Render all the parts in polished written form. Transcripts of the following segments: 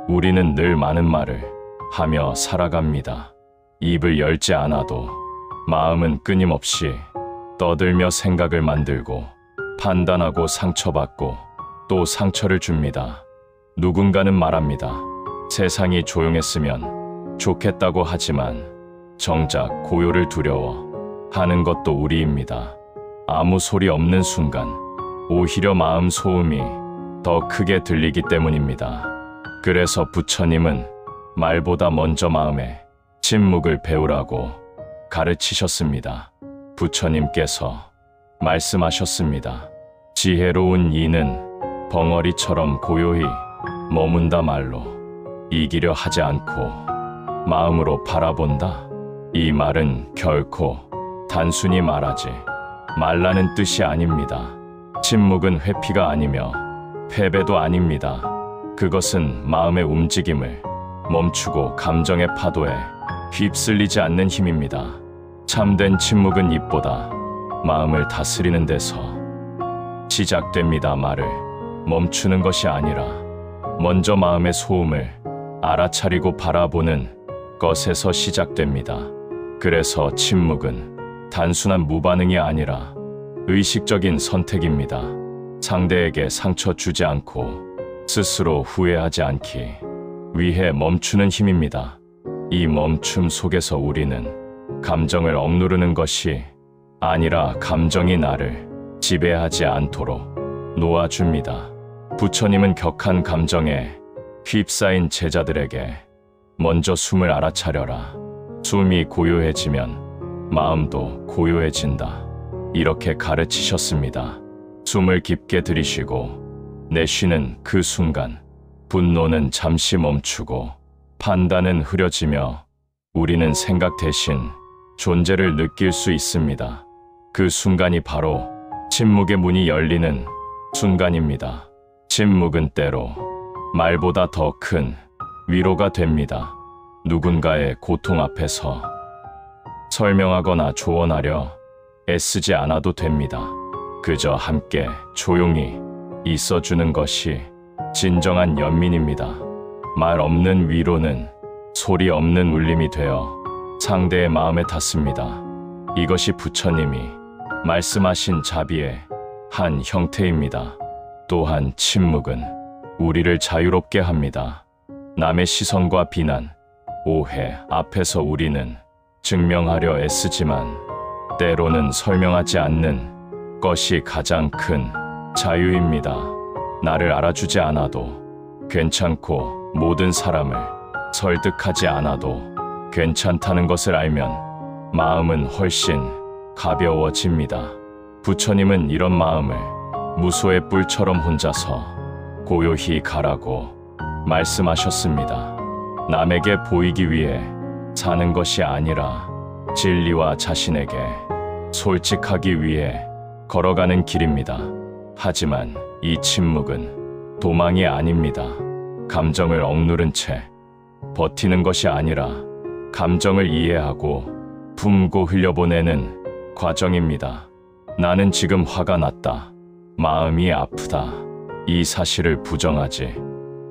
우리는 늘 많은 말을 하며 살아갑니다. 입을 열지 않아도 마음은 끊임없이 떠들며 생각을 만들고 판단하고 상처받고 또 상처를 줍니다. 누군가는 말합니다. 세상이 조용했으면 좋겠다고 하지만 정작 고요를 두려워 하는 것도 우리입니다. 아무 소리 없는 순간 오히려 마음 소음이 더 크게 들리기 때문입니다. 그래서 부처님은 말보다 먼저 마음에 침묵을 배우라고 가르치셨습니다. 부처님께서 말씀하셨습니다. 지혜로운 이는 벙어리처럼 고요히 머문다 말로 이기려 하지 않고 마음으로 바라본다. 이 말은 결코 단순히 말하지 말라는 뜻이 아닙니다. 침묵은 회피가 아니며 패배도 아닙니다. 그것은 마음의 움직임을 멈추고 감정의 파도에 휩쓸리지 않는 힘입니다. 참된 침묵은 입보다 마음을 다스리는 데서 시작됩니다. 말을 멈추는 것이 아니라 먼저 마음의 소음을 알아차리고 바라보는 것에서 시작됩니다. 그래서 침묵은 단순한 무반응이 아니라 의식적인 선택입니다. 상대에게 상처 주지 않고 스스로 후회하지 않기 위해 멈추는 힘입니다. 이 멈춤 속에서 우리는 감정을 억누르는 것이 아니라 감정이 나를 지배하지 않도록 놓아줍니다. 부처님은 격한 감정에 휩싸인 제자들에게 먼저 숨을 알아차려라. 숨이 고요해지면 마음도 고요해진다. 이렇게 가르치셨습니다. 숨을 깊게 들이쉬고 내쉬는 그 순간 분노는 잠시 멈추고 판단은 흐려지며 우리는 생각 대신 존재를 느낄 수 있습니다. 그 순간이 바로 침묵의 문이 열리는 순간입니다. 침묵은 때로 말보다 더 큰 위로가 됩니다. 누군가의 고통 앞에서 설명하거나 조언하려 애쓰지 않아도 됩니다. 그저 함께 조용히 있어주는 것이 진정한 연민입니다. 말 없는 위로는 소리 없는 울림이 되어 상대의 마음에 닿습니다. 이것이 부처님이 말씀하신 자비의 한 형태입니다. 또한 침묵은 우리를 자유롭게 합니다. 남의 시선과 비난, 오해 앞에서 우리는 증명하려 애쓰지만 때로는 설명하지 않는 것이 가장 큰 자유입니다. 나를 알아주지 않아도 괜찮고 모든 사람을 설득하지 않아도 괜찮다는 것을 알면 마음은 훨씬 가벼워집니다. 부처님은 이런 마음을 무소의 뿔처럼 혼자서 고요히 가라고 말씀하셨습니다. 남에게 보이기 위해 사는 것이 아니라 진리와 자신에게 솔직하기 위해 걸어가는 길입니다. 하지만 이 침묵은 도망이 아닙니다. 감정을 억누른 채 버티는 것이 아니라 감정을 이해하고 품고 흘려보내는 과정입니다. 나는 지금 화가 났다. 마음이 아프다. 이 사실을 부정하지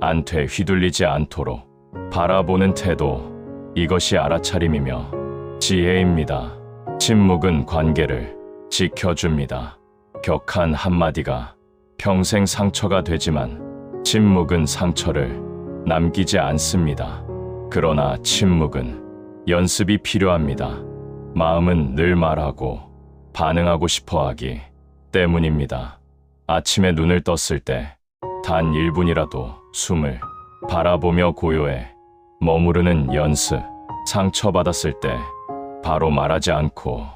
않되 휘둘리지 않도록 바라보는 태도, 이것이 알아차림이며 지혜입니다. 침묵은 관계를 지켜줍니다. 격한 한마디가 평생 상처가 되지만 침묵은 상처를 남기지 않습니다. 그러나 침묵은 연습이 필요합니다. 마음은 늘 말하고 반응하고 싶어 하기 때문입니다. 아침에 눈을 떴을 때 단 1분이라도 숨을 바라보며 고요해 머무르는 연습, 상처받았을 때 바로 말하지 않고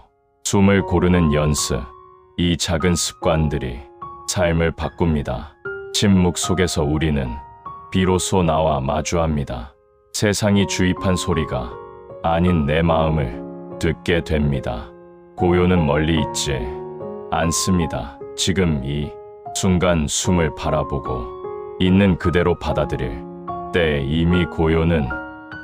숨을 고르는 연습, 이 작은 습관들이 삶을 바꿉니다. 침묵 속에서 우리는 비로소 나와 마주합니다. 세상이 주입한 소리가 아닌 내 마음을 듣게 됩니다. 고요는 멀리 있지 않습니다. 지금 이 순간 숨을 바라보고 있는 그대로 받아들일 때 이미 고요는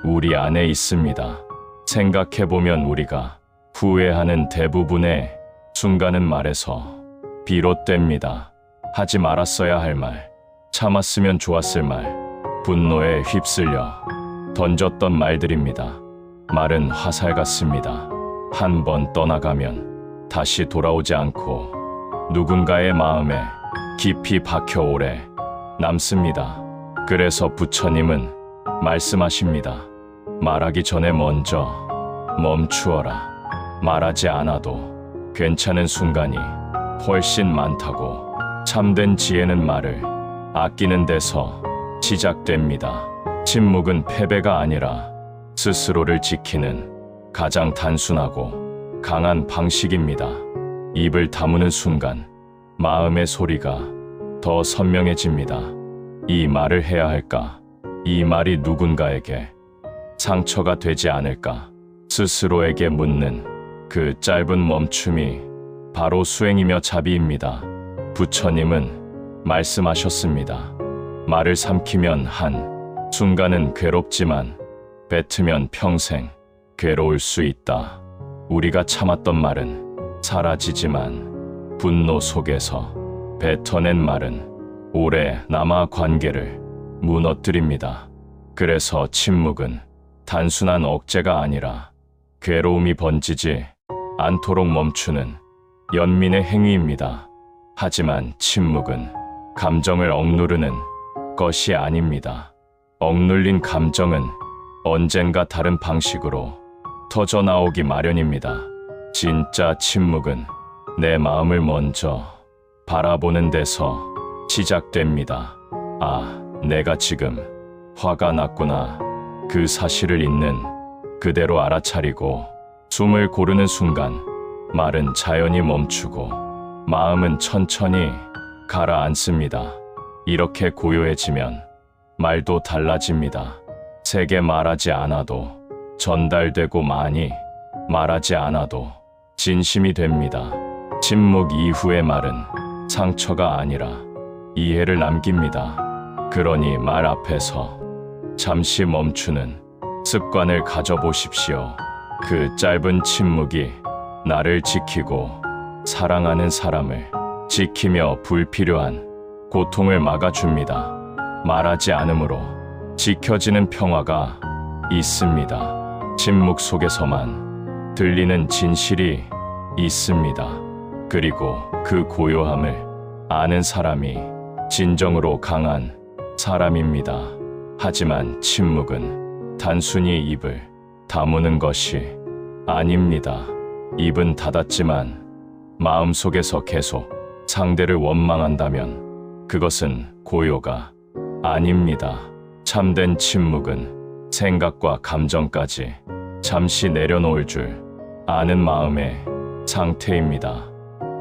우리 안에 있습니다. 생각해보면 우리가 후회하는 대부분의 순간은 말에서 비롯됩니다. 하지 말았어야 할 말, 참았으면 좋았을 말, 분노에 휩쓸려 던졌던 말들입니다. 말은 화살 같습니다. 한 번 떠나가면 다시 돌아오지 않고 누군가의 마음에 깊이 박혀 오래 남습니다. 그래서 부처님은 말씀하십니다. 말하기 전에 먼저 멈추어라. 말하지 않아도 괜찮은 순간이 훨씬 많다고. 참된 지혜는 말을 아끼는 데서 시작됩니다. 침묵은 패배가 아니라 스스로를 지키는 가장 단순하고 강한 방식입니다. 입을 다무는 순간 마음의 소리가 더 선명해집니다. 이 말을 해야 할까? 이 말이 누군가에게 상처가 되지 않을까? 스스로에게 묻는 그 짧은 멈춤이 바로 수행이며 자비입니다. 부처님은 말씀하셨습니다. 말을 삼키면 한 순간은 괴롭지만 뱉으면 평생 괴로울 수 있다. 우리가 참았던 말은 사라지지만 분노 속에서 뱉어낸 말은 오래 남아 관계를 무너뜨립니다. 그래서 침묵은 단순한 억제가 아니라 괴로움이 번지지 않도록 멈추는 연민의 행위입니다. 하지만 침묵은 감정을 억누르는 것이 아닙니다. 억눌린 감정은 언젠가 다른 방식으로 터져 나오기 마련입니다. 진짜 침묵은 내 마음을 먼저 바라보는 데서 시작됩니다. 아, 내가 지금 화가 났구나. 그 사실을 있는 그대로 알아차리고 숨을 고르는 순간 말은 자연히 멈추고 마음은 천천히 가라앉습니다. 이렇게 고요해지면 말도 달라집니다. 세게 말하지 않아도 전달되고 많이 말하지 않아도 진심이 됩니다. 침묵 이후의 말은 상처가 아니라 이해를 남깁니다. 그러니 말 앞에서 잠시 멈추는 습관을 가져보십시오. 그 짧은 침묵이 나를 지키고 사랑하는 사람을 지키며 불필요한 고통을 막아줍니다. 말하지 않으므로 지켜지는 평화가 있습니다. 침묵 속에서만 들리는 진실이 있습니다. 그리고 그 고요함을 아는 사람이 진정으로 강한 사람입니다. 하지만 침묵은 단순히 입을 다무는 것이 아닙니다. 입은 닫았지만 마음속에서 계속 상대를 원망한다면 그것은 고요가 아닙니다. 참된 침묵은 생각과 감정까지 잠시 내려놓을 줄 아는 마음의 상태입니다.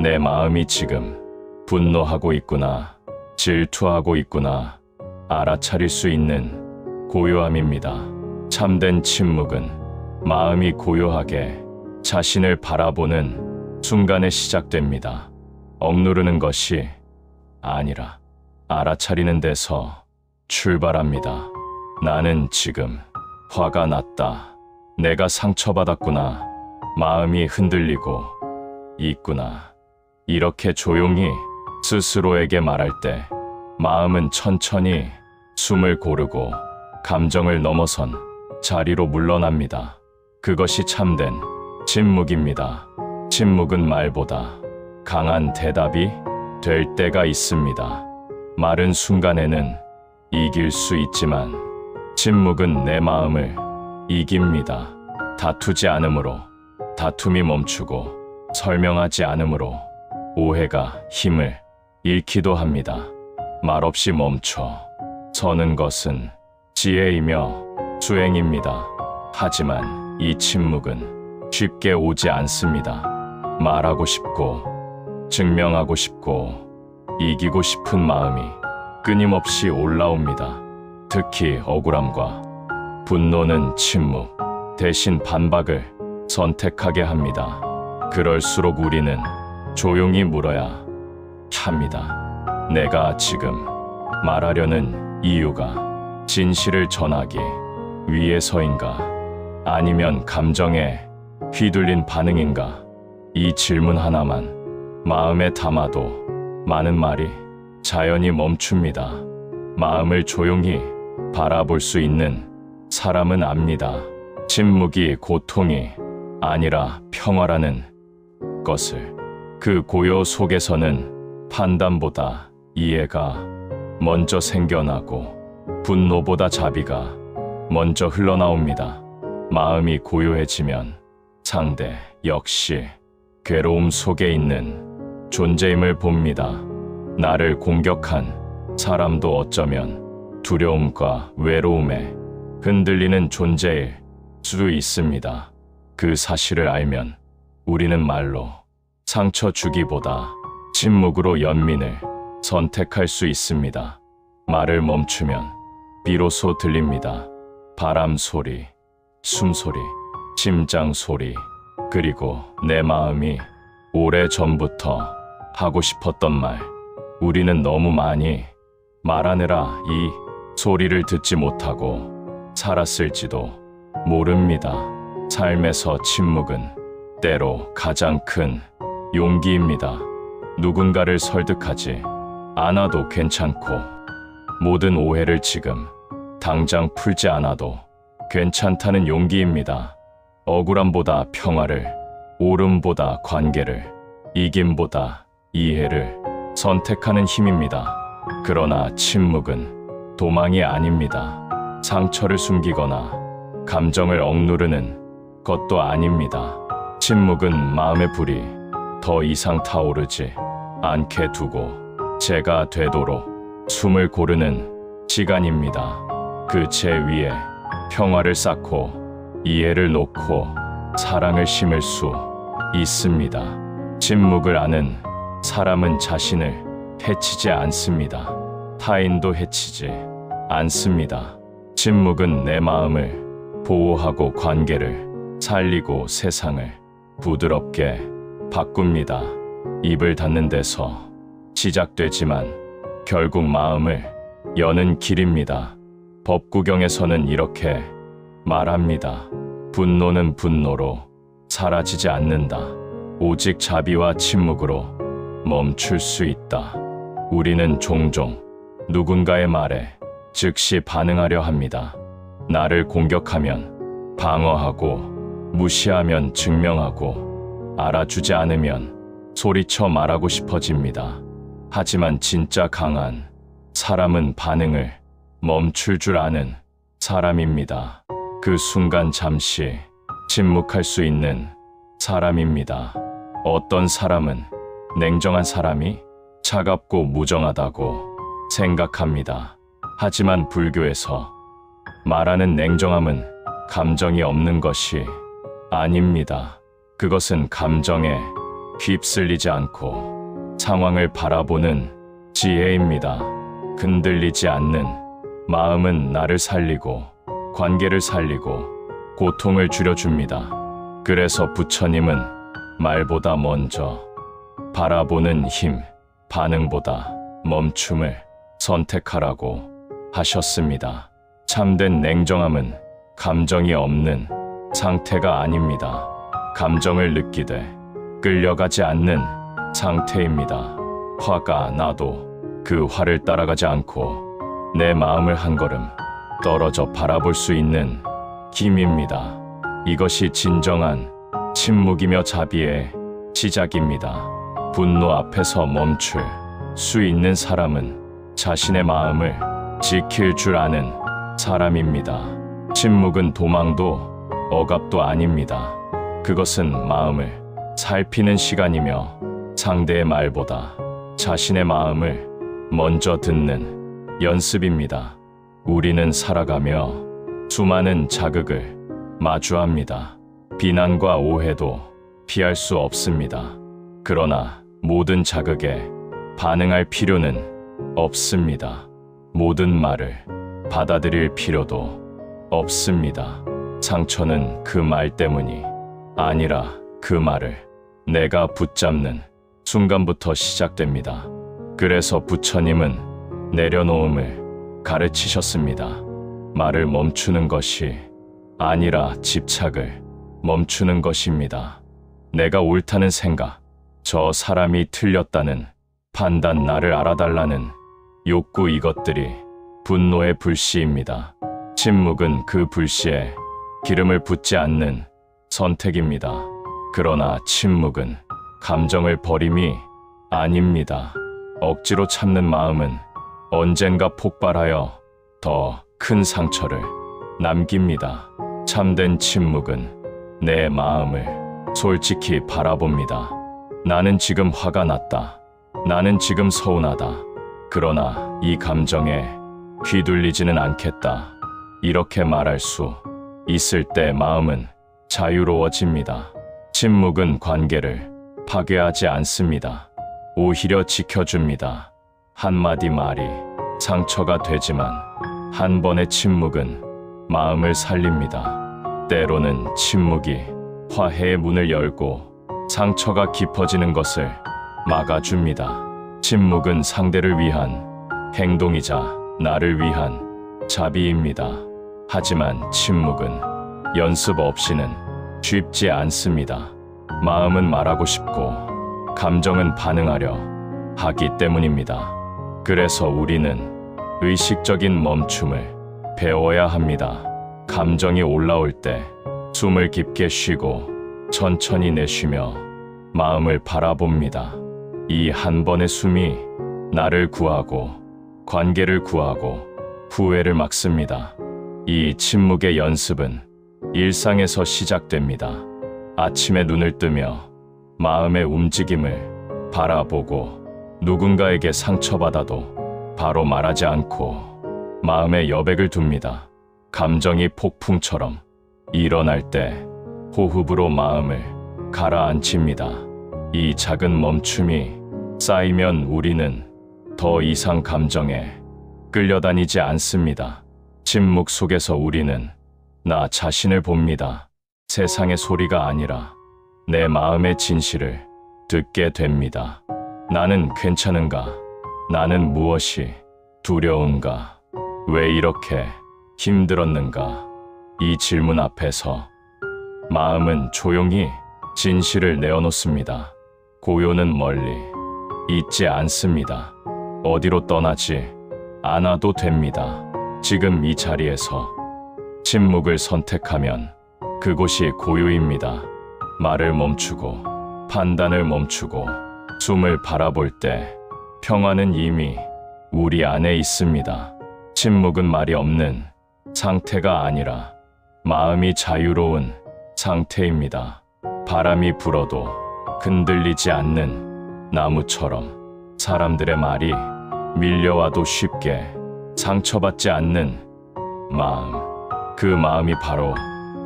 내 마음이 지금 분노하고 있구나, 질투하고 있구나 알아차릴 수 있는 고요함입니다. 참된 침묵은 마음이 고요하게 자신을 바라보는 순간에 시작됩니다. 억누르는 것이 아니라 알아차리는 데서 출발합니다. 나는 지금 화가 났다. 내가 상처받았구나. 마음이 흔들리고 있구나. 이렇게 조용히 스스로에게 말할 때 마음은 천천히 숨을 고르고 감정을 넘어선 자리로 물러납니다. 그것이 참된 침묵입니다. 침묵은 말보다 강한 대답이 될 때가 있습니다. 말은 순간에는 이길 수 있지만 침묵은 내 마음을 이깁니다. 다투지 않으므로 다툼이 멈추고 설명하지 않으므로 오해가 힘을 잃기도 합니다. 말없이 멈춰 서는 것은 지혜이며 수행입니다. 하지만 이 침묵은 쉽게 오지 않습니다. 말하고 싶고 증명하고 싶고 이기고 싶은 마음이 끊임없이 올라옵니다. 특히 억울함과 분노는 침묵 대신 반박을 선택하게 합니다. 그럴수록 우리는 조용히 물어야 합니다. 내가 지금 말하려는 이유가 진실을 전하기 위해서인가? 아니면 감정에 휘둘린 반응인가? 이 질문 하나만 마음에 담아도 많은 말이 자연히 멈춥니다. 마음을 조용히 바라볼 수 있는 사람은 압니다. 침묵이 고통이 아니라 평화라는 것을. 그 고요 속에서는 판단보다 이해가 먼저 생겨나고 분노보다 자비가 먼저 흘러나옵니다. 마음이 고요해지면 상대 역시 괴로움 속에 있는 존재임을 봅니다. 나를 공격한 사람도 어쩌면 두려움과 외로움에 흔들리는 존재일 수 있습니다. 그 사실을 알면 우리는 말로 상처 주기보다 침묵으로 연민을 선택할 수 있습니다. 말을 멈추면 비로소 들립니다. 바람 소리, 숨소리, 심장 소리, 그리고 내 마음이 오래전부터 하고 싶었던 말. 우리는 너무 많이 말하느라 이 소리를 듣지 못하고 살았을지도 모릅니다. 삶에서 침묵은 때로 가장 큰 용기입니다. 누군가를 설득하지 않아도 괜찮고, 모든 오해를 지금 당장 풀지 않아도 괜찮다는 용기입니다. 억울함보다 평화를, 옳음보다 관계를, 이김보다 이해를 선택하는 힘입니다. 그러나 침묵은 도망이 아닙니다. 상처를 숨기거나 감정을 억누르는 것도 아닙니다. 침묵은 마음의 불이 더 이상 타오르지 않게 두고 제가 되도록 숨을 고르는 시간입니다. 그 제 위에 평화를 쌓고 이해를 놓고 사랑을 심을 수 있습니다. 침묵을 아는 사람은 자신을 해치지 않습니다. 타인도 해치지 않습니다. 침묵은 내 마음을 보호하고 관계를 살리고 세상을 부드럽게 바꿉니다. 입을 닫는 데서 시작되지만 결국 마음을 여는 길입니다. 법구경에서는 이렇게 말합니다. 분노는 분노로 사라지지 않는다. 오직 자비와 침묵으로 멈출 수 있다. 우리는 종종 누군가의 말에 즉시 반응하려 합니다. 나를 공격하면 방어하고, 무시하면 증명하고, 알아주지 않으면 소리쳐 말하고 싶어집니다. 하지만 진짜 강한 사람은 반응을 멈출 줄 아는 사람입니다. 그 순간 잠시 침묵할 수 있는 사람입니다. 어떤 사람은 냉정한 사람이 차갑고 무정하다고 생각합니다. 하지만 불교에서 말하는 냉정함은 감정이 없는 것이 아닙니다. 그것은 감정에 휩쓸리지 않고 상황을 바라보는 지혜입니다. 흔들리지 않는 마음은 나를 살리고, 관계를 살리고, 고통을 줄여줍니다. 그래서 부처님은 말보다 먼저 바라보는 힘, 반응보다 멈춤을 선택하라고 하셨습니다. 참된 냉정함은 감정이 없는 상태가 아닙니다. 감정을 느끼되 끌려가지 않는 상태입니다. 화가 나도 그 화를 따라가지 않고 내 마음을 한 걸음 떨어져 바라볼 수 있는 힘입니다. 이것이 진정한 침묵이며 자비의 시작입니다. 분노 앞에서 멈출 수 있는 사람은 자신의 마음을 지킬 줄 아는 사람입니다. 침묵은 도망도 억압도 아닙니다. 그것은 마음을 살피는 시간이며 상대의 말보다 자신의 마음을 먼저 듣는 연습입니다. 우리는 살아가며 수많은 자극을 마주합니다. 비난과 오해도 피할 수 없습니다. 그러나 모든 자극에 반응할 필요는 없습니다. 모든 말을 받아들일 필요도 없습니다. 상처는 그 말 때문이 아니라 그 말을 내가 붙잡는 순간부터 시작됩니다. 그래서 부처님은 내려놓음을 가르치셨습니다. 말을 멈추는 것이 아니라 집착을 멈추는 것입니다. 내가 옳다는 생각, 저 사람이 틀렸다는 판단, 나를 알아달라는 욕구, 이것들이 분노의 불씨입니다. 침묵은 그 불씨에 기름을 붓지 않는 선택입니다. 그러나 침묵은 감정을 버림이 아닙니다. 억지로 참는 마음은 언젠가 폭발하여 더 큰 상처를 남깁니다. 참된 침묵은 내 마음을 솔직히 바라봅니다. 나는 지금 화가 났다. 나는 지금 서운하다. 그러나 이 감정에 휘둘리지는 않겠다. 이렇게 말할 수 있을 때 마음은 자유로워집니다. 침묵은 관계를 파괴하지 않습니다. 오히려 지켜줍니다. 한마디 말이 상처가 되지만 한 번의 침묵은 마음을 살립니다. 때로는 침묵이 화해의 문을 열고 상처가 깊어지는 것을 막아줍니다. 침묵은 상대를 위한 행동이자 나를 위한 자비입니다. 하지만 침묵은 연습 없이는 쉽지 않습니다. 마음은 말하고 싶고 감정은 반응하려 하기 때문입니다. 그래서 우리는 의식적인 멈춤을 배워야 합니다. 감정이 올라올 때 숨을 깊게 쉬고 천천히 내쉬며 마음을 바라봅니다. 이 한 번의 숨이 나를 구하고 관계를 구하고 후회를 막습니다. 이 침묵의 연습은 일상에서 시작됩니다. 아침에 눈을 뜨며 마음의 움직임을 바라보고 누군가에게 상처받아도 바로 말하지 않고 마음에 여백을 둡니다. 감정이 폭풍처럼 일어날 때 호흡으로 마음을 가라앉힙니다. 이 작은 멈춤이 쌓이면 우리는 더 이상 감정에 끌려다니지 않습니다. 침묵 속에서 우리는 나 자신을 봅니다. 세상의 소리가 아니라 내 마음의 진실을 듣게 됩니다. 나는 괜찮은가? 나는 무엇이 두려운가? 왜 이렇게 힘들었는가? 이 질문 앞에서 마음은 조용히 진실을 내어놓습니다. 고요는 멀리 있지 않습니다. 어디로 떠나지 않아도 됩니다. 지금 이 자리에서 침묵을 선택하면 그곳이 고요입니다. 말을 멈추고 판단을 멈추고 숨을 바라볼 때 평화는 이미 우리 안에 있습니다. 침묵은 말이 없는 상태가 아니라 마음이 자유로운 상태입니다. 바람이 불어도 흔들리지 않는 나무처럼 사람들의 말이 밀려와도 쉽게 상처받지 않는 마음. 그 마음이 바로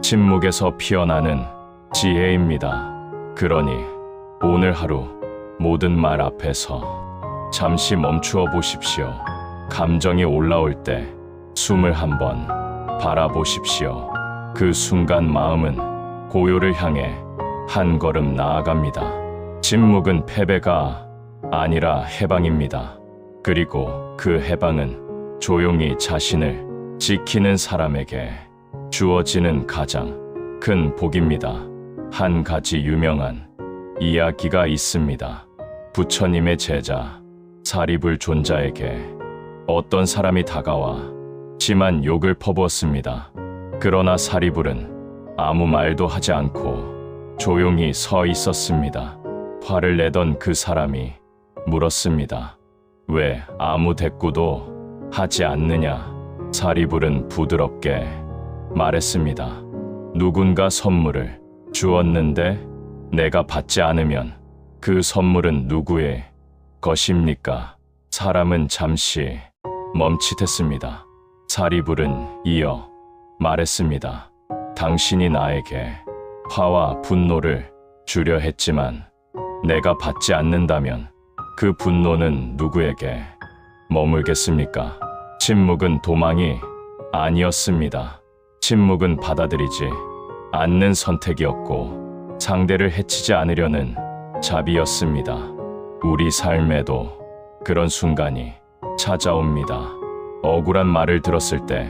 침묵에서 피어나는 지혜입니다. 그러니 오늘 하루 모든 말 앞에서 잠시 멈추어 보십시오. 감정이 올라올 때 숨을 한번 바라보십시오. 그 순간 마음은 고요를 향해 한 걸음 나아갑니다. 침묵은 패배가 아니라 해방입니다. 그리고 그 해방은 조용히 자신을 지키는 사람에게 주어지는 가장 큰 복입니다. 한 가지 유명한 이야기가 있습니다. 부처님의 제자 사리불 존자에게 어떤 사람이 다가와 심한 욕을 퍼부었습니다. 그러나 사리불은 아무 말도 하지 않고 조용히 서 있었습니다. 화를 내던 그 사람이 물었습니다. 왜 아무 대꾸도 하지 않느냐? 사리불은 부드럽게 말했습니다. 누군가 선물을 주었는데 내가 받지 않으면 그 선물은 누구의 것입니까? 사람은 잠시 멈칫했습니다. 사리불은 이어 말했습니다. 당신이 나에게 화와 분노를 주려 했지만 내가 받지 않는다면 그 분노는 누구에게 머물겠습니까? 침묵은 도망이 아니었습니다. 침묵은 받아들이지 않는 선택이었고 상대를 해치지 않으려는 자비였습니다. 우리 삶에도 그런 순간이 찾아옵니다. 억울한 말을 들었을 때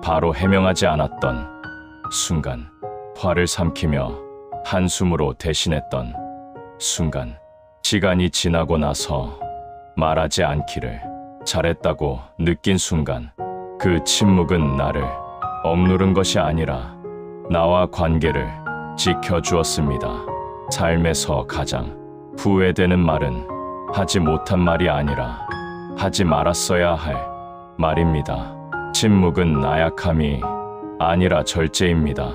바로 해명하지 않았던 순간, 화를 삼키며 한숨으로 대신했던 순간, 시간이 지나고 나서 말하지 않기를 잘했다고 느낀 순간, 그 침묵은 나를 억누른 것이 아니라 나와 관계를 지켜주었습니다. 삶에서 가장 후회되는 말은 하지 못한 말이 아니라 하지 말았어야 할 말입니다. 침묵은 나약함이 아니라 절제입니다.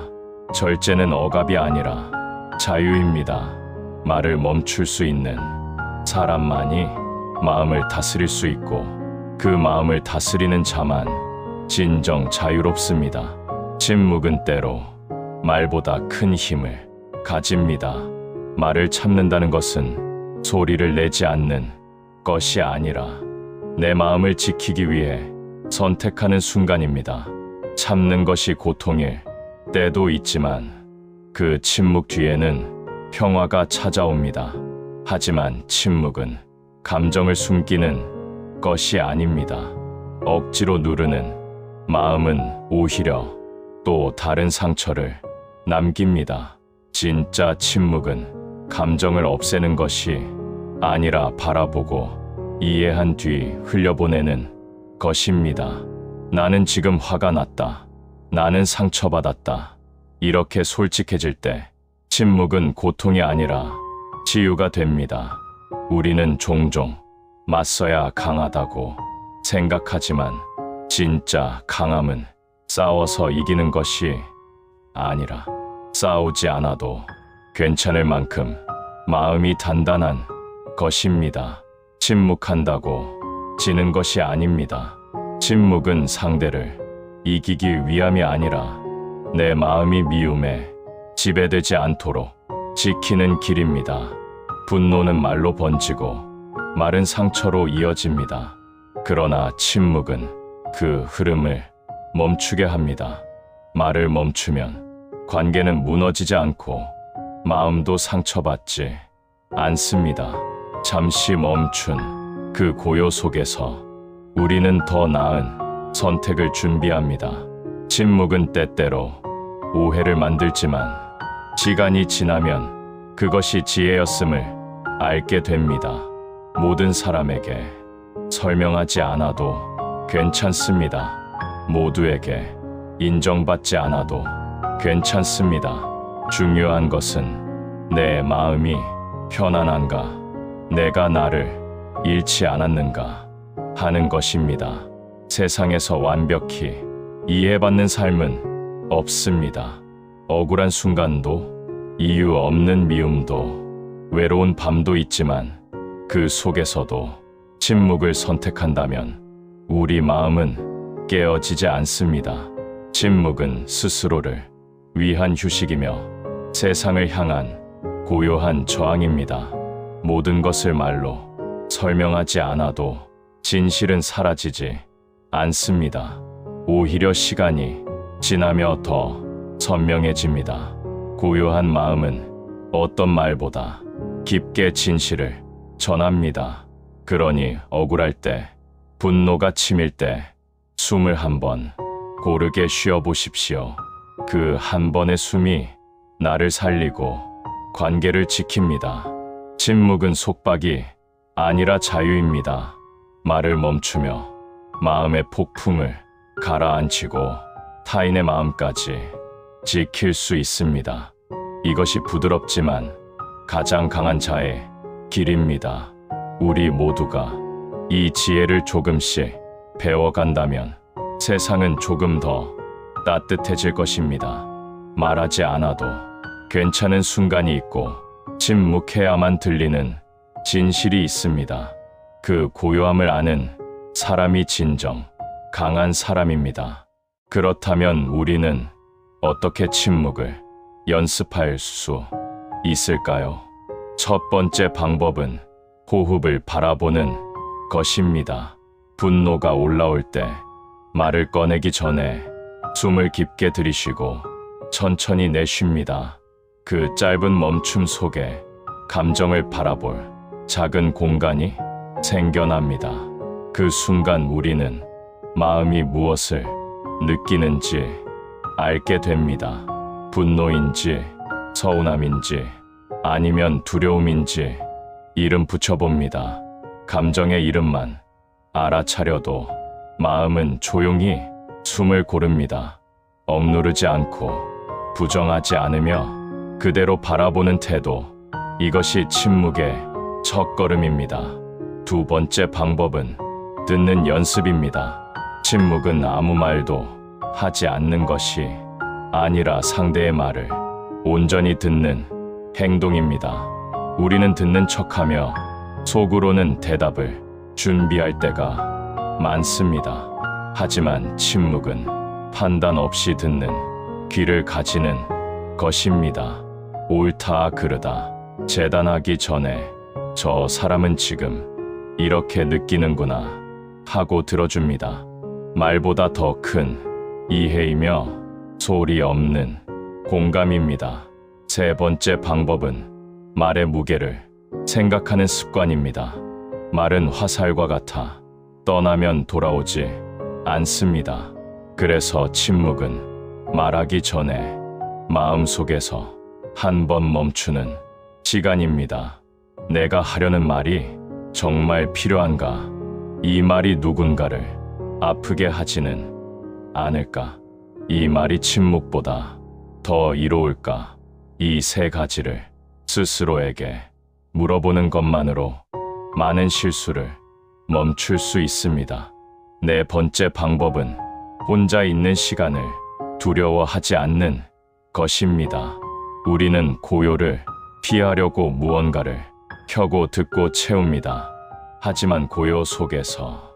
절제는 억압이 아니라 자유입니다. 말을 멈출 수 있는 사람만이 마음을 다스릴 수 있고 그 마음을 다스리는 자만 진정 자유롭습니다. 침묵은 때로 말보다 큰 힘을 가집니다. 말을 참는다는 것은 소리를 내지 않는 것이 아니라 내 마음을 지키기 위해 선택하는 순간입니다. 참는 것이 고통일 때도 있지만 그 침묵 뒤에는 평화가 찾아옵니다. 하지만 침묵은 감정을 숨기는 것이 아닙니다. 억지로 누르는 마음은 오히려 또 다른 상처를 남깁니다. 진짜 침묵은 감정을 없애는 것이 아니라 바라보고 이해한 뒤 흘려보내는 것입니다. 나는 지금 화가 났다. 나는 상처받았다. 이렇게 솔직해질 때 침묵은 고통이 아니라 치유가 됩니다. 우리는 종종 맞서야 강하다고 생각하지만 진짜 강함은 싸워서 이기는 것이 아니라 싸우지 않아도 괜찮을 만큼 마음이 단단한 것입니다. 침묵한다고 지는 것이 아닙니다. 침묵은 상대를 이기기 위함이 아니라 내 마음이 미움에 지배되지 않도록 지키는 길입니다. 분노는 말로 번지고 말은 상처로 이어집니다. 그러나 침묵은 그 흐름을 멈추게 합니다. 말을 멈추면 관계는 무너지지 않고 마음도 상처받지 않습니다. 잠시 멈춘 그 고요 속에서 우리는 더 나은 선택을 준비합니다. 침묵은 때때로 오해를 만들지만 시간이 지나면 그것이 지혜였음을 알게 됩니다. 모든 사람에게 설명하지 않아도 괜찮습니다. 모두에게 인정받지 않아도 괜찮습니다. 중요한 것은 내 마음이 편안한가, 내가 나를 잃지 않았는가 하는 것입니다. 세상에서 완벽히 이해받는 삶은 없습니다. 억울한 순간도, 이유 없는 미움도, 외로운 밤도 있지만 그 속에서도 침묵을 선택한다면 우리 마음은 깨어지지 않습니다. 침묵은 스스로를 위한 휴식이며 세상을 향한 고요한 저항입니다. 모든 것을 말로 설명하지 않아도 진실은 사라지지 않습니다. 오히려 시간이 지나며 더 선명해집니다. 고요한 마음은 어떤 말보다 깊게 진실을 전합니다. 그러니 억울할 때, 분노가 치밀 때 숨을 한번 고르게 쉬어보십시오. 그 한 번의 숨이 나를 살리고 관계를 지킵니다. 침묵은 속박이 아니라 자유입니다. 말을 멈추며 마음의 폭풍을 가라앉히고 타인의 마음까지 지킬 수 있습니다. 이것이 부드럽지만 가장 강한 자의 길입니다. 우리 모두가 이 지혜를 조금씩 배워간다면 세상은 조금 더 따뜻해질 것입니다. 말하지 않아도 괜찮은 순간이 있고 침묵해야만 들리는 진실이 있습니다. 그 고요함을 아는 사람이 진정 강한 사람입니다. 그렇다면 우리는 어떻게 침묵을 연습할 수 있을까요? 첫 번째 방법은 호흡을 바라보는 것입니다. 분노가 올라올 때 말을 꺼내기 전에 숨을 깊게 들이쉬고 천천히 내쉽니다. 그 짧은 멈춤 속에 감정을 바라볼 작은 공간이 생겨납니다. 그 순간 우리는 마음이 무엇을 느끼는지 알게 됩니다. 분노인지 서운함인지 아니면 두려움인지 이름 붙여봅니다. 감정의 이름만 알아차려도 마음은 조용히 숨을 고릅니다. 억누르지 않고 부정하지 않으며 그대로 바라보는 태도. 이것이 침묵의 첫걸음입니다. 두 번째 방법은 듣는 연습입니다. 침묵은 아무 말도 하지 않는 것이 아니라 상대의 말을 온전히 듣는 행동입니다. 우리는 듣는 척하며 속으로는 대답을 준비할 때가 많습니다. 하지만 침묵은 판단 없이 듣는 귀를 가지는 것입니다. 옳다 그르다 재단하기 전에 저 사람은 지금 이렇게 느끼는구나 하고 들어줍니다. 말보다 더 큰 이해이며 소리 없는 공감입니다. 세 번째 방법은 말의 무게를 생각하는 습관입니다. 말은 화살과 같아 떠나면 돌아오지 않습니다. 그래서 침묵은 말하기 전에 마음속에서 한 번 멈추는 시간입니다. 내가 하려는 말이 정말 필요한가? 이 말이 누군가를 아프게 하지는 않을까? 이 말이 침묵보다 더 이로울까? 이 세 가지를 스스로에게 물어보는 것만으로 많은 실수를 멈출 수 있습니다. 네 번째 방법은 혼자 있는 시간을 두려워하지 않는 것입니다. 우리는 고요를 피하려고 무언가를 켜고 듣고 채웁니다. 하지만 고요 속에서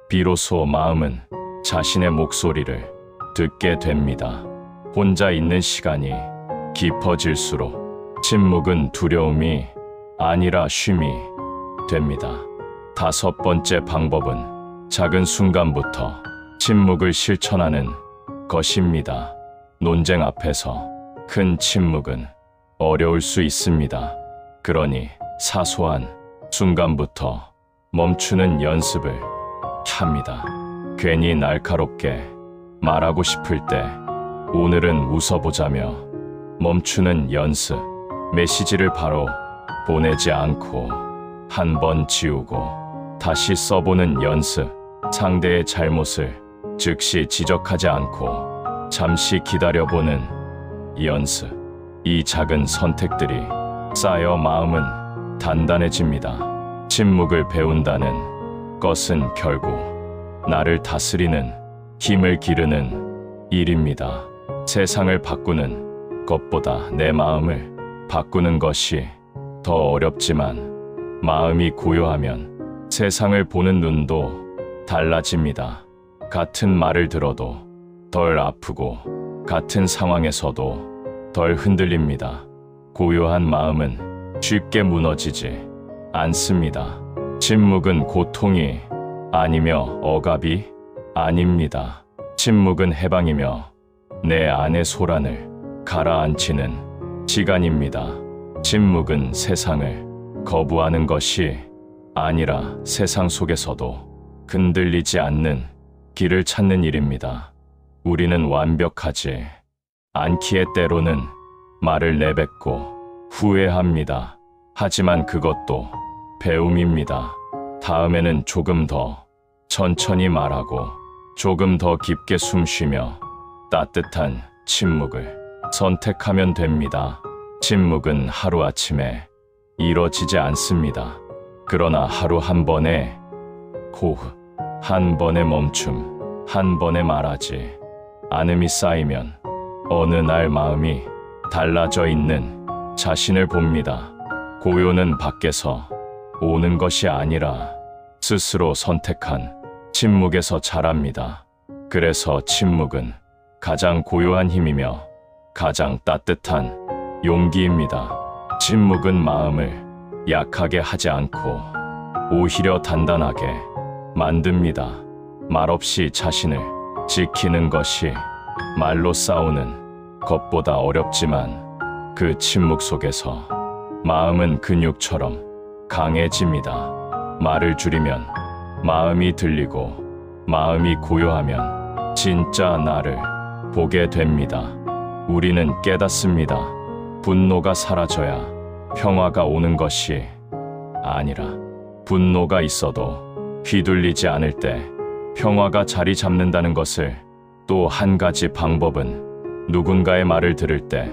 비로소 마음은 자신의 목소리를 듣게 됩니다. 혼자 있는 시간이 깊어질수록 침묵은 두려움이 아니라 쉼이 됩니다. 다섯 번째 방법은 작은 순간부터 침묵을 실천하는 것입니다. 논쟁 앞에서 큰 침묵은 어려울 수 있습니다. 그러니 사소한 순간부터 멈추는 연습을 합니다. 괜히 날카롭게 말하고 싶을 때 오늘은 웃어보자며 멈추는 연습. 메시지를 바로 보내지 않고 한 번 지우고 다시 써보는 연습. 상대의 잘못을 즉시 지적하지 않고 잠시 기다려보는 연습. 이 작은 선택들이 쌓여 마음은 단단해집니다. 침묵을 배운다는 것은 결국 나를 다스리는 힘을 기르는 일입니다. 세상을 바꾸는 것보다 내 마음을 바꾸는 것이 더 어렵지만 마음이 고요하면 세상을 보는 눈도 달라집니다. 같은 말을 들어도 덜 아프고 같은 상황에서도 덜 흔들립니다. 고요한 마음은 쉽게 무너지지 않습니다. 침묵은 고통이 아니며 억압이 아닙니다. 침묵은 해방이며 내 안의 소란을 가라앉히는 시간입니다. 침묵은 세상을 거부하는 것이 아니라 세상 속에서도 흔들리지 않는 길을 찾는 일입니다. 우리는 완벽하지 않기에 때로는 말을 내뱉고 후회합니다. 하지만 그것도 배움입니다. 다음에는 조금 더 천천히 말하고 조금 더 깊게 숨 쉬며 따뜻한 침묵을 선택하면 됩니다. 침묵은 하루아침에 이뤄지지 않습니다. 그러나 하루 한 번의 호흡, 한 번의 멈춤, 한 번의 말하지 않음이 쌓이면 어느 날 마음이 달라져 있는 자신을 봅니다. 고요는 밖에서 오는 것이 아니라 스스로 선택한 침묵에서 자랍니다. 그래서 침묵은 가장 고요한 힘이며 가장 따뜻한 용기입니다. 침묵은 마음을 약하게 하지 않고 오히려 단단하게 만듭니다. 말없이 자신을 지키는 것이 말로 싸우는 것보다 어렵지만 그 침묵 속에서 마음은 근육처럼 강해집니다. 말을 줄이면 마음이 들리고 마음이 고요하면 진짜 나를 보게 됩니다. 우리는 깨닫습니다. 분노가 사라져야 평화가 오는 것이 아니라 분노가 있어도 휘둘리지 않을 때 평화가 자리 잡는다는 것을 또 한 가지 방법은 누군가의 말을 들을 때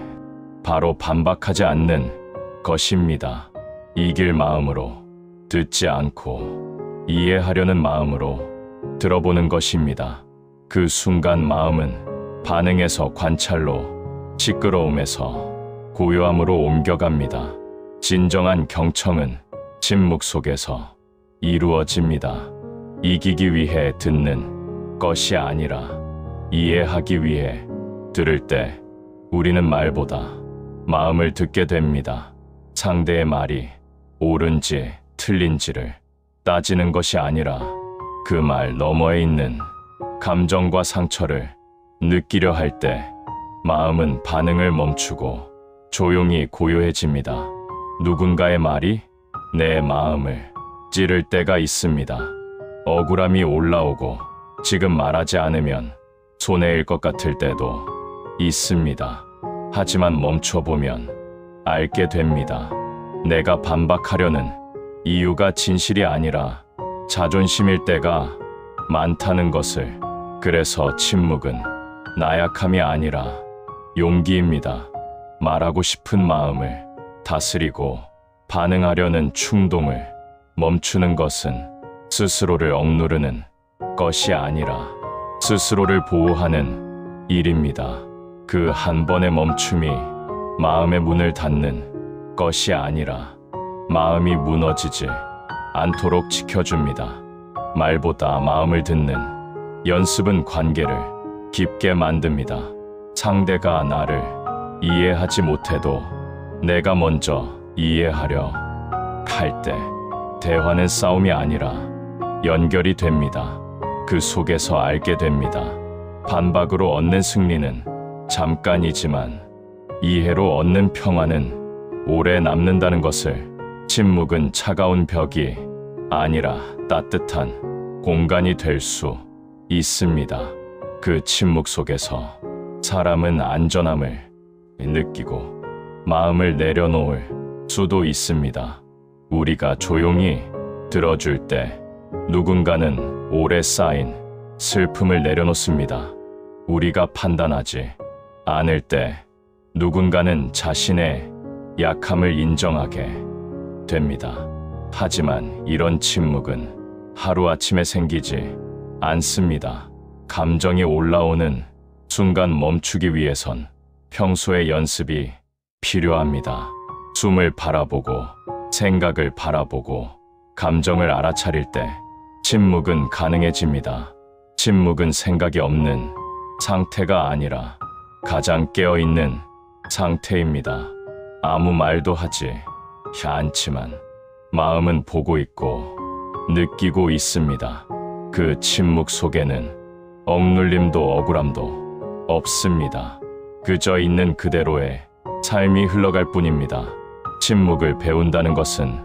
바로 반박하지 않는 것입니다. 이길 마음으로 듣지 않고 이해하려는 마음으로 들어보는 것입니다. 그 순간 마음은 반응에서 관찰로, 시끄러움에서 고요함으로 옮겨갑니다. 진정한 경청은 침묵 속에서 이루어집니다. 이기기 위해 듣는 것이 아니라 이해하기 위해 들을 때 우리는 말보다 마음을 듣게 됩니다. 상대의 말이 옳은지 틀린지를 따지는 것이 아니라 그 말 너머에 있는 감정과 상처를 느끼려 할 때 마음은 반응을 멈추고 조용히 고요해집니다. 누군가의 말이 내 마음을 찌를 때가 있습니다. 억울함이 올라오고 지금 말하지 않으면 손해일 것 같을 때도 있습니다. 하지만 멈춰보면 알게 됩니다. 내가 반박하려는 이유가 진실이 아니라 자존심일 때가 많다는 것을. 그래서 침묵은 나약함이 아니라 용기입니다. 말하고 싶은 마음을 다스리고 반응하려는 충동을 멈추는 것은 스스로를 억누르는 것이 아니라 스스로를 보호하는 일입니다. 그 한 번의 멈춤이 마음의 문을 닫는 것이 아니라 마음이 무너지지 않도록 지켜줍니다. 말보다 마음을 듣는 연습은 관계를 깊게 만듭니다. 상대가 나를 이해하지 못해도 내가 먼저 이해하려 할 때 대화는 싸움이 아니라 연결이 됩니다. 그 속에서 알게 됩니다. 반박으로 얻는 승리는 잠깐이지만 이해로 얻는 평화는 오래 남는다는 것을. 침묵은 차가운 벽이 아니라 따뜻한 공간이 될 수 있습니다. 그 침묵 속에서 사람은 안전함을 느끼고 마음을 내려놓을 수도 있습니다. 우리가 조용히 들어줄 때 누군가는 오래 쌓인 슬픔을 내려놓습니다. 우리가 판단하지 않을 때 누군가는 자신의 약함을 인정하게 됩니다. 하지만 이런 침묵은 하루아침에 생기지 않습니다. 감정이 올라오는 순간 멈추기 위해선 평소의 연습이 필요합니다. 숨을 바라보고 생각을 바라보고 감정을 알아차릴 때 침묵은 가능해집니다. 침묵은 생각이 없는 상태가 아니라 가장 깨어있는 상태입니다. 아무 말도 하지 않지만 마음은 보고 있고 느끼고 있습니다. 그 침묵 속에는 억눌림도 억울함도 없습니다. 그저 있는 그대로의 삶이 흘러갈 뿐입니다. 침묵을 배운다는 것은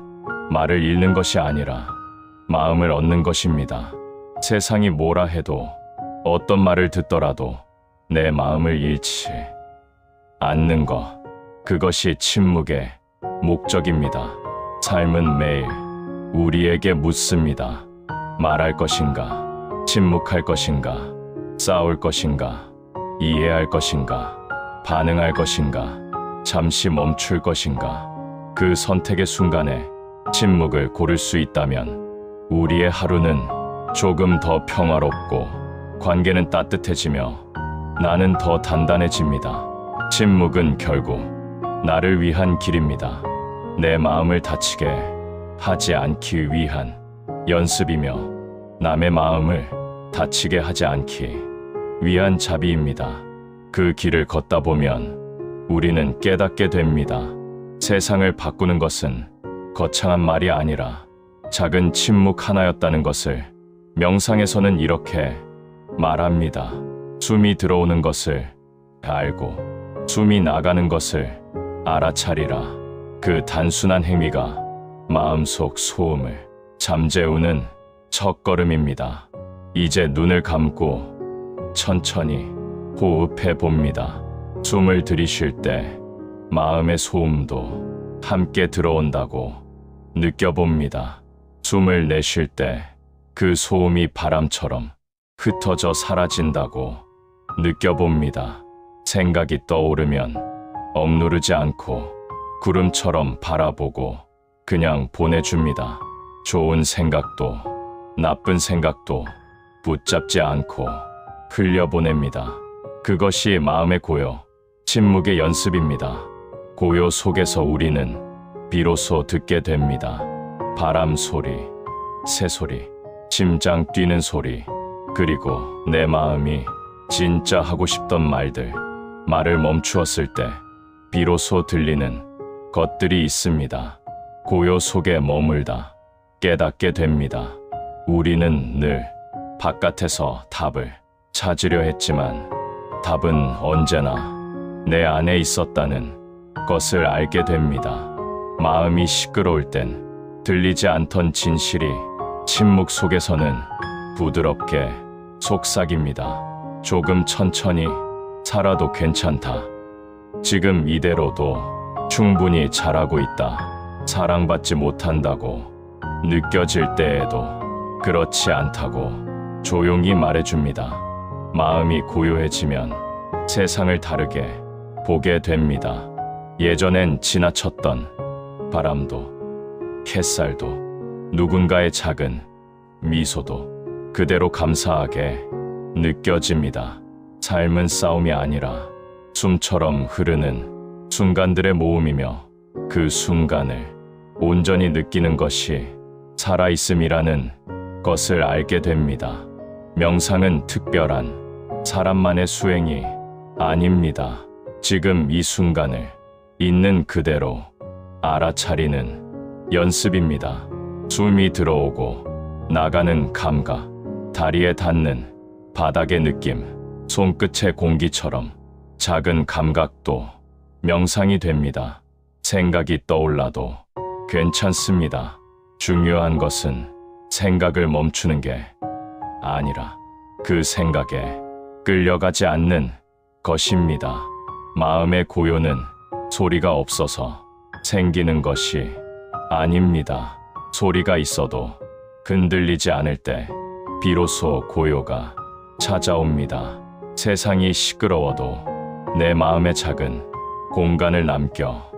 말을 잃는 것이 아니라 마음을 얻는 것입니다. 세상이 뭐라 해도 어떤 말을 듣더라도 내 마음을 잃지 않는 것, 그것이 침묵의 목적입니다. 삶은 매일 우리에게 묻습니다. 말할 것인가? 침묵할 것인가? 싸울 것인가? 이해할 것인가? 반응할 것인가? 잠시 멈출 것인가? 그 선택의 순간에 침묵을 고를 수 있다면 우리의 하루는 조금 더 평화롭고 관계는 따뜻해지며 나는 더 단단해집니다. 침묵은 결국 나를 위한 길입니다. 내 마음을 다치게 하지 않기 위한 연습이며 남의 마음을 다치게 하지 않기 위한 자비입니다. 그 길을 걷다 보면 우리는 깨닫게 됩니다. 세상을 바꾸는 것은 거창한 말이 아니라 작은 침묵 하나였다는 것을. 명상에서는 이렇게 말합니다. 숨이 들어오는 것을 알고 숨이 나가는 것을 알아차리라. 그 단순한 행위가 마음속 소음을 잠재우는 첫걸음입니다. 이제 눈을 감고 천천히 호흡해 봅니다. 숨을 들이쉴 때 마음의 소음도 함께 들어온다고 느껴봅니다. 숨을 내쉴 때 그 소음이 바람처럼 흩어져 사라진다고 느껴봅니다. 생각이 떠오르면 억누르지 않고 구름처럼 바라보고 그냥 보내줍니다. 좋은 생각도 나쁜 생각도 붙잡지 않고 흘려보냅니다. 그것이 마음의 고요, 침묵의 연습입니다. 고요 속에서 우리는 비로소 듣게 됩니다. 바람 소리, 새소리, 심장 뛰는 소리, 그리고 내 마음이 진짜 하고 싶던 말을 멈추었을 때 비로소 들리는 것들이 있습니다. 고요 속에 머물다 깨닫게 됩니다. 우리는 늘 바깥에서 답을 찾으려 했지만 답은 언제나 내 안에 있었다는 것을 알게 됩니다. 마음이 시끄러울 땐 들리지 않던 진실이 침묵 속에서는 부드럽게 속삭입니다. 조금 천천히 살아도 괜찮다. 지금 이대로도 충분히 잘하고 있다. 사랑받지 못한다고 느껴질 때에도 그렇지 않다고 조용히 말해줍니다. 마음이 고요해지면 세상을 다르게 보게 됩니다. 예전엔 지나쳤던 바람도 햇살도 누군가의 작은 미소도 그대로 감사하게 느껴집니다. 삶은 싸움이 아니라 숨처럼 흐르는 순간들의 모음이며 그 순간을 온전히 느끼는 것이 살아있음이라는 것을 알게 됩니다. 명상은 특별한 사람만의 수행이 아닙니다. 지금 이 순간을 있는 그대로 알아차리는 연습입니다. 숨이 들어오고 나가는 감각, 다리에 닿는 바닥의 느낌, 손끝의 공기처럼 작은 감각도 명상이 됩니다. 생각이 떠올라도 괜찮습니다. 중요한 것은 생각을 멈추는 게 아니라 그 생각에 끌려가지 않는 것입니다. 마음의 고요는 소리가 없어서 생기는 것이 아닙니다. 소리가 있어도 흔들리지 않을 때 비로소 고요가 찾아옵니다. 세상이 시끄러워도 내 마음의 작은 공간을 남겨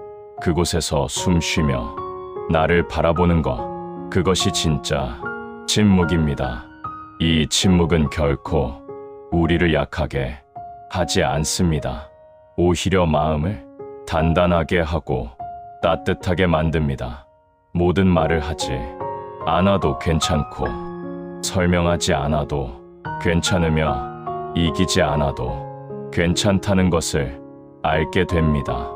그곳에서 숨 쉬며 나를 바라보는 것, 그것이 진짜 침묵입니다. 이 침묵은 결코 우리를 약하게 하지 않습니다. 오히려 마음을 단단하게 하고 따뜻하게 만듭니다. 모든 말을 하지 않아도 괜찮고 설명하지 않아도 괜찮으며 이기지 않아도 괜찮다는 것을 알게 됩니다.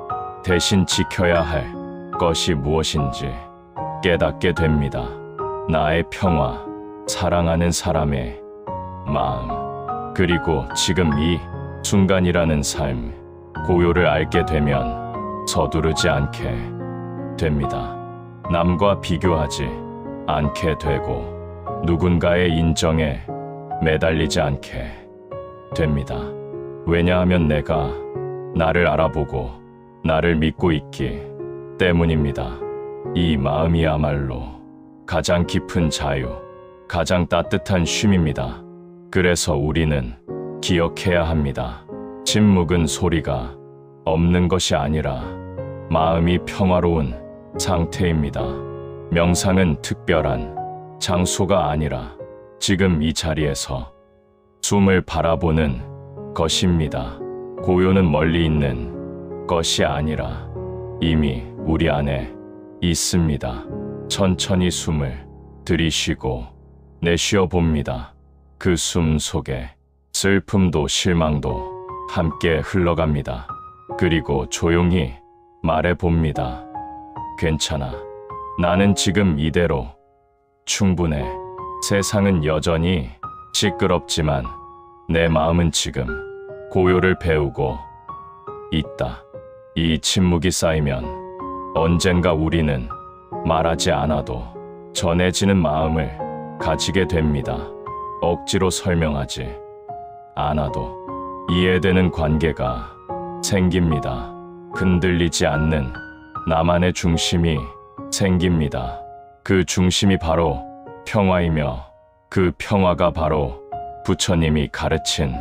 대신 지켜야 할 것이 무엇인지 깨닫게 됩니다. 나의 평화, 사랑하는 사람의 마음, 그리고 지금 이 순간이라는 삶, 고요를 알게 되면 서두르지 않게 됩니다. 남과 비교하지 않게 되고 누군가의 인정에 매달리지 않게 됩니다. 왜냐하면 내가 나를 알아보고 나를 믿고 있기 때문입니다. 이 마음이야말로 가장 깊은 자유, 가장 따뜻한 쉼입니다. 그래서 우리는 기억해야 합니다. 침묵은 소리가 없는 것이 아니라 마음이 평화로운 상태입니다. 명상은 특별한 장소가 아니라 지금 이 자리에서 숨을 바라보는 것입니다. 고요는 멀리 있는 것이 아니라 이미 우리 안에 있습니다. 천천히 숨을 들이쉬고 내쉬어 봅니다. 그 숨 속에 슬픔도 실망도 함께 흘러갑니다. 그리고 조용히 말해봅니다. 괜찮아. 나는 지금 이대로 충분해. 세상은 여전히 시끄럽지만 내 마음은 지금 고요를 배우고 있다. 이 침묵이 쌓이면 언젠가 우리는 말하지 않아도 전해지는 마음을 가지게 됩니다. 억지로 설명하지 않아도 이해되는 관계가 생깁니다. 흔들리지 않는 나만의 중심이 생깁니다. 그 중심이 바로 평화이며 그 평화가 바로 부처님이 가르친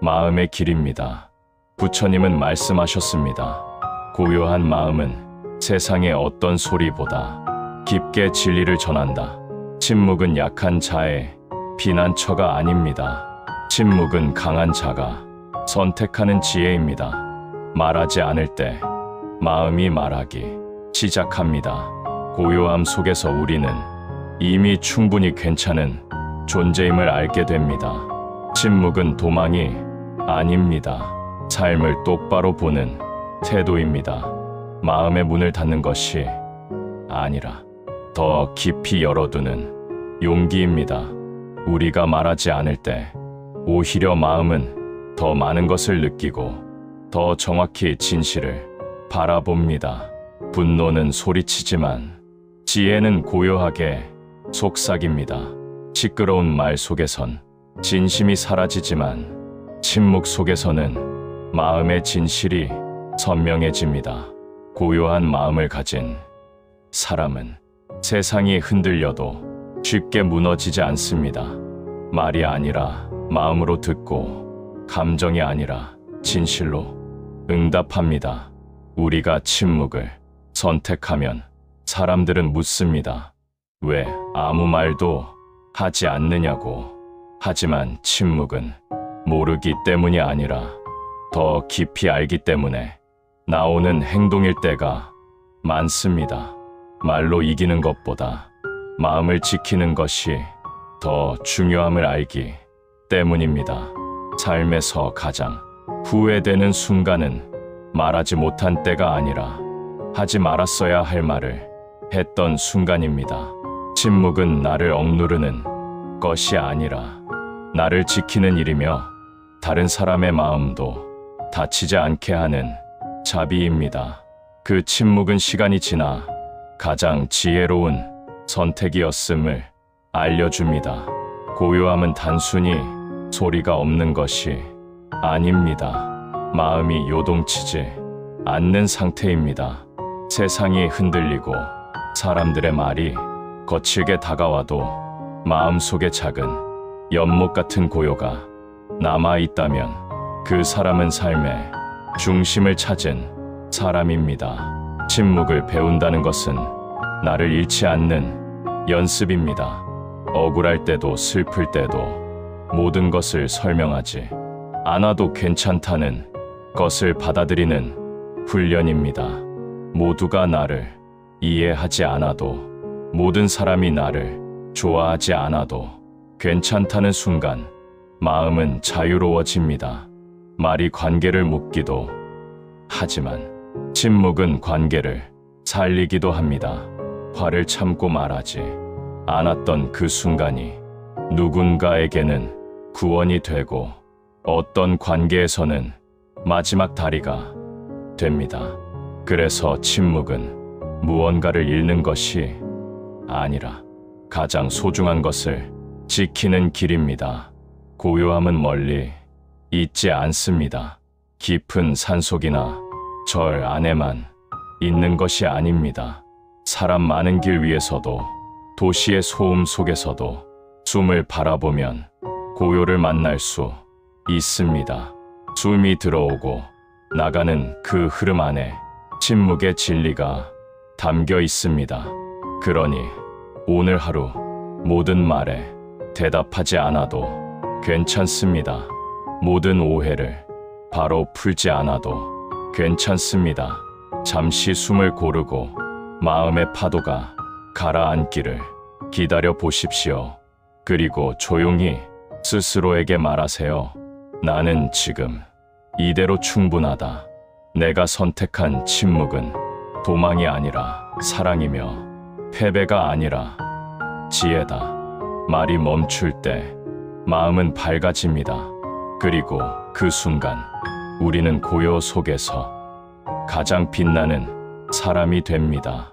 마음의 길입니다. 부처님은 말씀하셨습니다. 고요한 마음은 세상의 어떤 소리보다 깊게 진리를 전한다. 침묵은 약한 자의 비난처가 아닙니다. 침묵은 강한 자가 선택하는 지혜입니다. 말하지 않을 때 마음이 말하기 시작합니다. 고요함 속에서 우리는 이미 충분히 괜찮은 존재임을 알게 됩니다. 침묵은 도망이 아닙니다. 삶을 똑바로 보는 태도입니다. 마음의 문을 닫는 것이 아니라 더 깊이 열어두는 용기입니다. 우리가 말하지 않을 때 오히려 마음은 더 많은 것을 느끼고 더 정확히 진실을 바라봅니다. 분노는 소리치지만 지혜는 고요하게 속삭입니다. 시끄러운 말 속에선 진심이 사라지지만 침묵 속에서는 마음의 진실이 선명해집니다. 고요한 마음을 가진 사람은 세상이 흔들려도 쉽게 무너지지 않습니다. 말이 아니라 마음으로 듣고 감정이 아니라 진실로 응답합니다. 우리가 침묵을 선택하면 사람들은 묻습니다. 왜 아무 말도 하지 않느냐고. 하지만 침묵은 모르기 때문이 아니라 더 깊이 알기 때문에 나오는 행동일 때가 많습니다. 말로 이기는 것보다 마음을 지키는 것이 더 중요함을 알기 때문입니다. 삶에서 가장 후회되는 순간은 말하지 못한 때가 아니라 하지 말았어야 할 말을 했던 순간입니다. 침묵은 나를 억누르는 것이 아니라 나를 지키는 일이며 다른 사람의 마음도 다치지 않게 하는 자비입니다. 그 침묵은 시간이 지나 가장 지혜로운 선택이었음을 알려줍니다. 고요함은 단순히 소리가 없는 것이 아닙니다. 마음이 요동치지 않는 상태입니다. 세상이 흔들리고 사람들의 말이 거칠게 다가와도 마음속에 작은 연못 같은 고요가 남아있다면 그 사람은 삶의 중심을 찾은 사람입니다. 침묵을 배운다는 것은 나를 잃지 않는 연습입니다. 억울할 때도 슬플 때도 모든 것을 설명하지 않아도 괜찮다는 것을 받아들이는 훈련입니다. 모두가 나를 이해하지 않아도 모든 사람이 나를 좋아하지 않아도 괜찮다는 순간 마음은 자유로워집니다. 말이 관계를 묶기도 하지만 침묵은 관계를 살리기도 합니다. 화를 참고 말하지 않았던 그 순간이 누군가에게는 구원이 되고 어떤 관계에서는 마지막 다리가 됩니다. 그래서 침묵은 무언가를 잃는 것이 아니라 가장 소중한 것을 지키는 길입니다. 고요함은 멀리 있지 않습니다. 깊은 산속이나 절 안에만 있는 것이 아닙니다. 사람 많은 길 위에서도 도시의 소음 속에서도 숨을 바라보면 고요를 만날 수 있습니다. 숨이 들어오고 나가는 그 흐름 안에 침묵의 진리가 담겨 있습니다. 그러니 오늘 하루 모든 말에 대답하지 않아도 괜찮습니다. 모든 오해를 바로 풀지 않아도 괜찮습니다. 잠시 숨을 고르고 마음의 파도가 가라앉기를 기다려 보십시오. 그리고 조용히 스스로에게 말하세요. 나는 지금 이대로 충분하다. 내가 선택한 침묵은 도망이 아니라 사랑이며 패배가 아니라 지혜다. 말이 멈출 때 마음은 밝아집니다. 그리고 그 순간 우리는 고요 속에서 가장 빛나는 사람이 됩니다.